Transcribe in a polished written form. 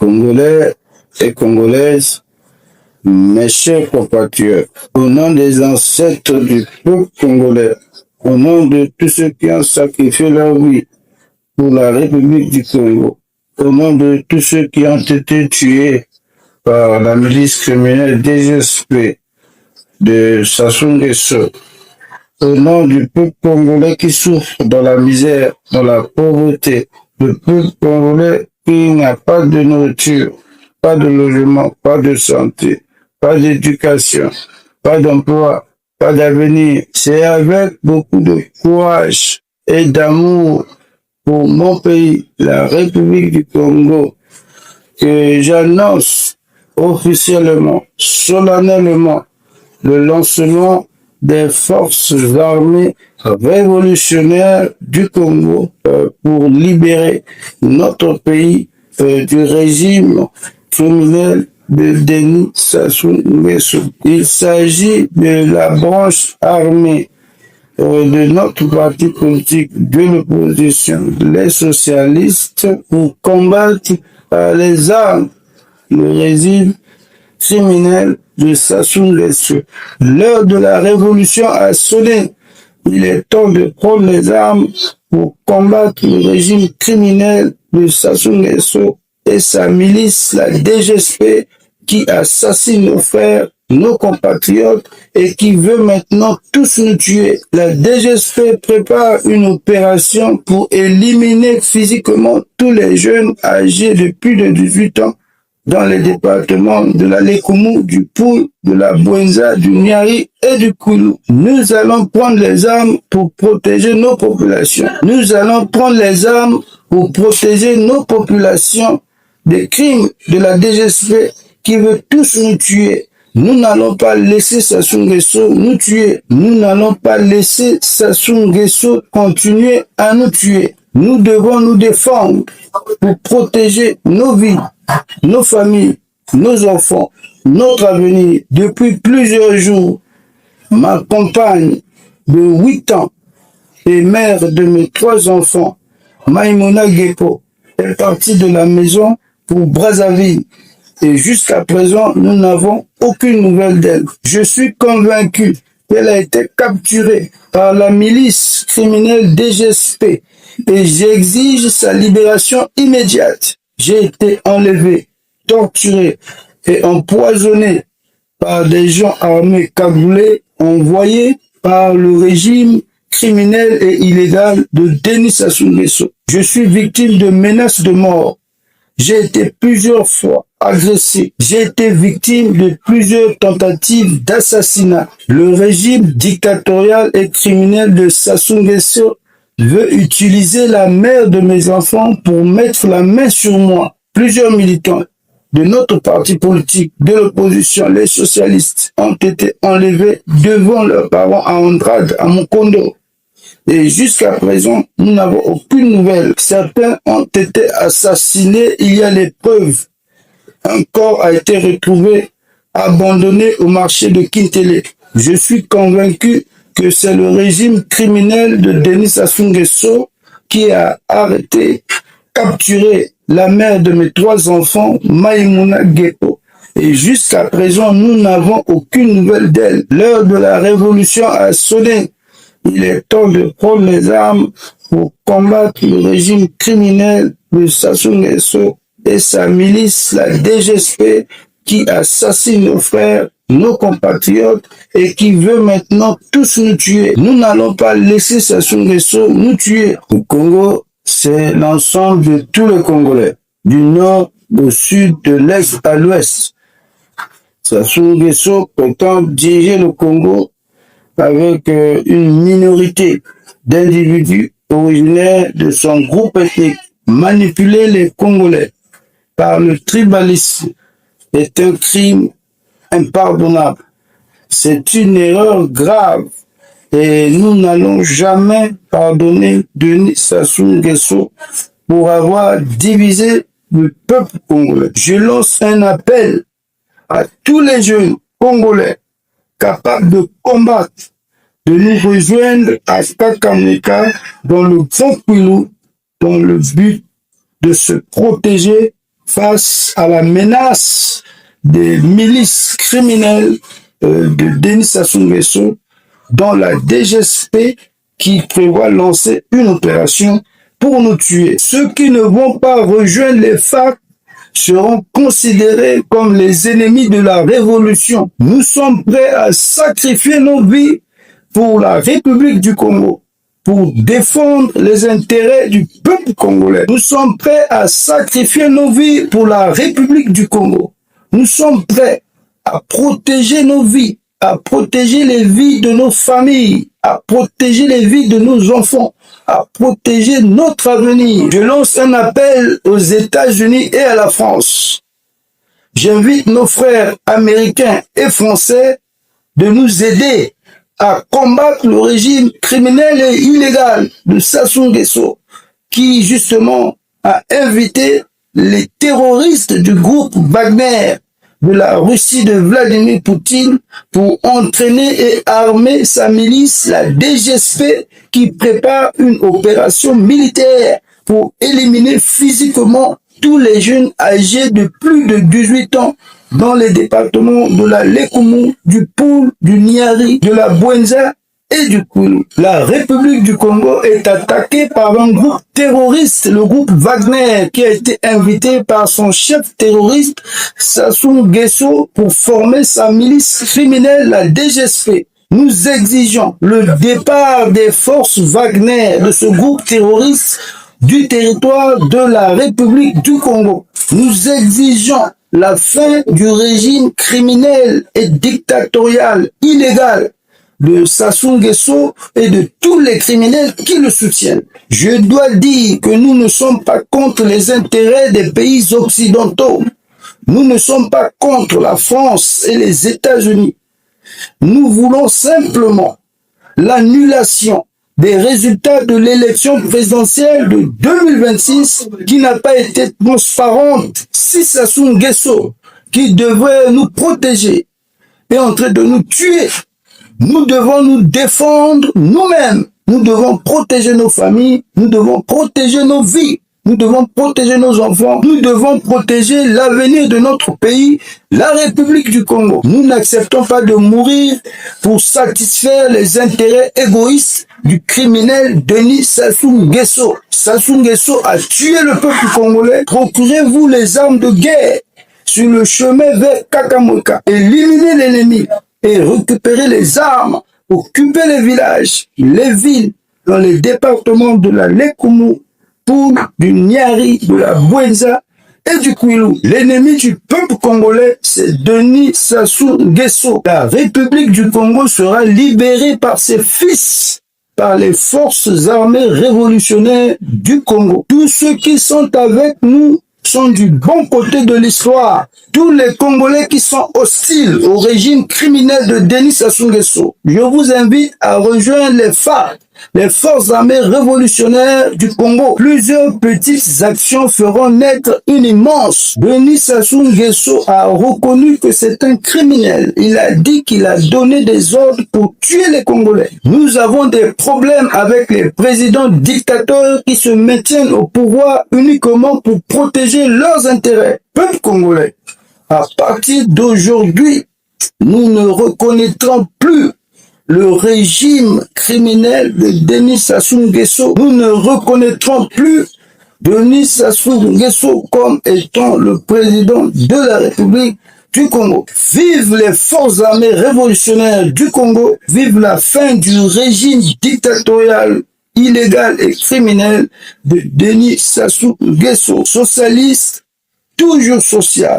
Congolais et Congolaises, mes chers compatriotes, au nom des ancêtres du peuple congolais, au nom de tous ceux qui ont sacrifié leur vie pour la République du Congo, au nom de tous ceux qui ont été tués par la milice criminelle DGSP de Sassou Nguesso, au nom du peuple congolais qui souffre dans la misère, dans la pauvreté, le peuple congolais qui n'a pas de nourriture, pas de logement, pas de santé, pas d'éducation, pas d'emploi, pas d'avenir. C'est avec beaucoup de courage et d'amour pour mon pays, la République du Congo, que j'annonce officiellement, solennellement, le lancement des forces armées révolutionnaires du Congo pour libérer notre pays du régime criminel de Denis Sassou Nguesso. Il s'agit de la branche armée de notre parti politique de l'opposition, les socialistes, pour combattre les armes le régime criminel de Sassou Nguesso. L'heure de la révolution a sonné. Il est temps de prendre les armes pour combattre le régime criminel de Sassou Nguesso et sa milice, la DGSP, qui assassine nos frères, nos compatriotes et qui veut maintenant tous nous tuer. La DGSP prépare une opération pour éliminer physiquement tous les jeunes âgés de plus de 18 ans dans les départements de la Lekoumou, du Poul, de la Bouenza, du Niari et du Koulou. Nous allons prendre les armes pour protéger nos populations. Nous allons prendre les armes pour protéger nos populations des crimes de la DGSP qui veut tous nous tuer. Nous n'allons pas laisser Sassou Nguesso nous tuer. Nous n'allons pas laisser Sassou Nguesso continuer à nous tuer. Nous devons nous défendre pour protéger nos vies, nos familles, nos enfants, notre avenir. Depuis plusieurs jours, ma compagne de 8 ans et mère de mes 3 enfants, Maïmouna Guépo, est partie de la maison pour Brazzaville. Et jusqu'à présent, nous n'avons aucune nouvelle d'elle. Je suis convaincu qu'elle a été capturée par la milice criminelle DGSP et j'exige sa libération immédiate. J'ai été enlevé, torturé et empoisonné par des gens armés cagoulés envoyés par le régime criminel et illégal de Denis Sassou Nguesso. Je suis victime de menaces de mort. J'ai été plusieurs fois agressé. J'ai été victime de plusieurs tentatives d'assassinat. Le régime dictatorial et criminel de Sassou Nguesso veut utiliser la mère de mes enfants pour mettre la main sur moi. Plusieurs militants de notre parti politique, de l'opposition, les socialistes, ont été enlevés devant leurs parents à Andrade, à Mukondo. Et jusqu'à présent, nous n'avons aucune nouvelle. Certains ont été assassinés, il y a les preuves. Un corps a été retrouvé abandonné au marché de Kintele. Je suis convaincu que c'est le régime criminel de Denis Sassou Nguesso qui a arrêté, capturé la mère de mes 3 enfants, Maïmouna Guépo. Et jusqu'à présent, nous n'avons aucune nouvelle d'elle. L'heure de la révolution a sonné. Il est temps de prendre les armes pour combattre le régime criminel de Sassou Nguesso et sa milice, la DGSP, qui assassine nos frères, nos compatriotes et qui veut maintenant tous nous tuer. Nous n'allons pas laisser Sassou Nguesso nous tuer. Le Congo, c'est l'ensemble de tous les Congolais, du nord au sud, de l'est à l'ouest. Sassou Nguesso prétend diriger le Congo avec une minorité d'individus originaires de son groupe ethnique. Manipuler les Congolais par le tribalisme est un crime impardonnable. C'est une erreur grave et nous n'allons jamais pardonner Denis Sassou Nguesso pour avoir divisé le peuple congolais. Je lance un appel à tous les jeunes Congolais capables de combattre, de nous rejoindre à Kakamega dans le Grand Kwilu, dans le but de se protéger face à la menace des milices criminelles de Denis Sassou Nguesso, dont la DGSP qui prévoit lancer une opération pour nous tuer. Ceux qui ne vont pas rejoindre les FARC seront considérés comme les ennemis de la révolution. Nous sommes prêts à sacrifier nos vies pour la République du Congo, pour défendre les intérêts du peuple congolais. Nous sommes prêts à sacrifier nos vies pour la République du Congo. Nous sommes prêts à protéger nos vies, à protéger les vies de nos familles, à protéger les vies de nos enfants, à protéger notre avenir. Je lance un appel aux États-Unis et à la France. J'invite nos frères américains et français de nous aider à combattre le régime criminel et illégal de Sassou Nguesso, qui justement a invité les terroristes du groupe Wagner de la Russie de Vladimir Poutine pour entraîner et armer sa milice, la DGSP, qui prépare une opération militaire pour éliminer physiquement tous les jeunes âgés de plus de 18 ans dans les départements de la Lekumu, du Poul, du Niari, de la Bwenza et du Kwilu. La République du Congo est attaquée par un groupe terroriste, le groupe Wagner, qui a été invité par son chef terroriste Sassou Nguesso pour former sa milice criminelle, la DGSP. Nous exigeons le départ des forces Wagner de ce groupe terroriste du territoire de la République du Congo. Nous exigeons la fin du régime criminel et dictatorial illégal de Sassou Nguesso et de tous les criminels qui le soutiennent. Je dois dire que nous ne sommes pas contre les intérêts des pays occidentaux. Nous ne sommes pas contre la France et les États-Unis. Nous voulons simplement l'annulation des résultats de l'élection présidentielle de 2026 qui n'a pas été transparente. Si Sassou Nguesso, qui devrait nous protéger, est en train de nous tuer, nous devons nous défendre nous-mêmes. Nous devons protéger nos familles, nous devons protéger nos vies, nous devons protéger nos enfants, nous devons protéger l'avenir de notre pays, la République du Congo. Nous n'acceptons pas de mourir pour satisfaire les intérêts égoïstes du criminel Denis Sassou Nguesso. Sassou Nguesso a tué le peuple congolais. Procurez-vous les armes de guerre sur le chemin vers Kakamweka. Éliminez l'ennemi et récupérer les armes, occuper les villages, les villes, dans les départements de la Lekumu, du Niari, de la Bwenza et du Kwilu. L'ennemi du peuple congolais, c'est Denis Sassou Nguesso. La République du Congo sera libérée par ses fils, par les forces armées révolutionnaires du Congo. Tous ceux qui sont avec nous sont du bon côté de l'histoire. Tous les Congolais qui sont hostiles au régime criminel de Denis Sassou Nguesso, je vous invite à rejoindre les FARC, les forces armées révolutionnaires du Congo. Plusieurs petites actions feront naître une immense. Denis Sassou Nguesso a reconnu que c'est un criminel. Il a dit qu'il a donné des ordres pour tuer les Congolais. Nous avons des problèmes avec les présidents dictateurs qui se maintiennent au pouvoir uniquement pour protéger leurs intérêts. Peuple congolais, à partir d'aujourd'hui, nous ne reconnaîtrons plus le régime criminel de Denis Sassou Nguesso. Nous ne reconnaîtrons plus Denis Sassou Nguesso comme étant le président de la République du Congo. Vive les forces armées révolutionnaires du Congo. Vive la fin du régime dictatorial, illégal et criminel de Denis Sassou Nguesso. Socialiste, toujours social.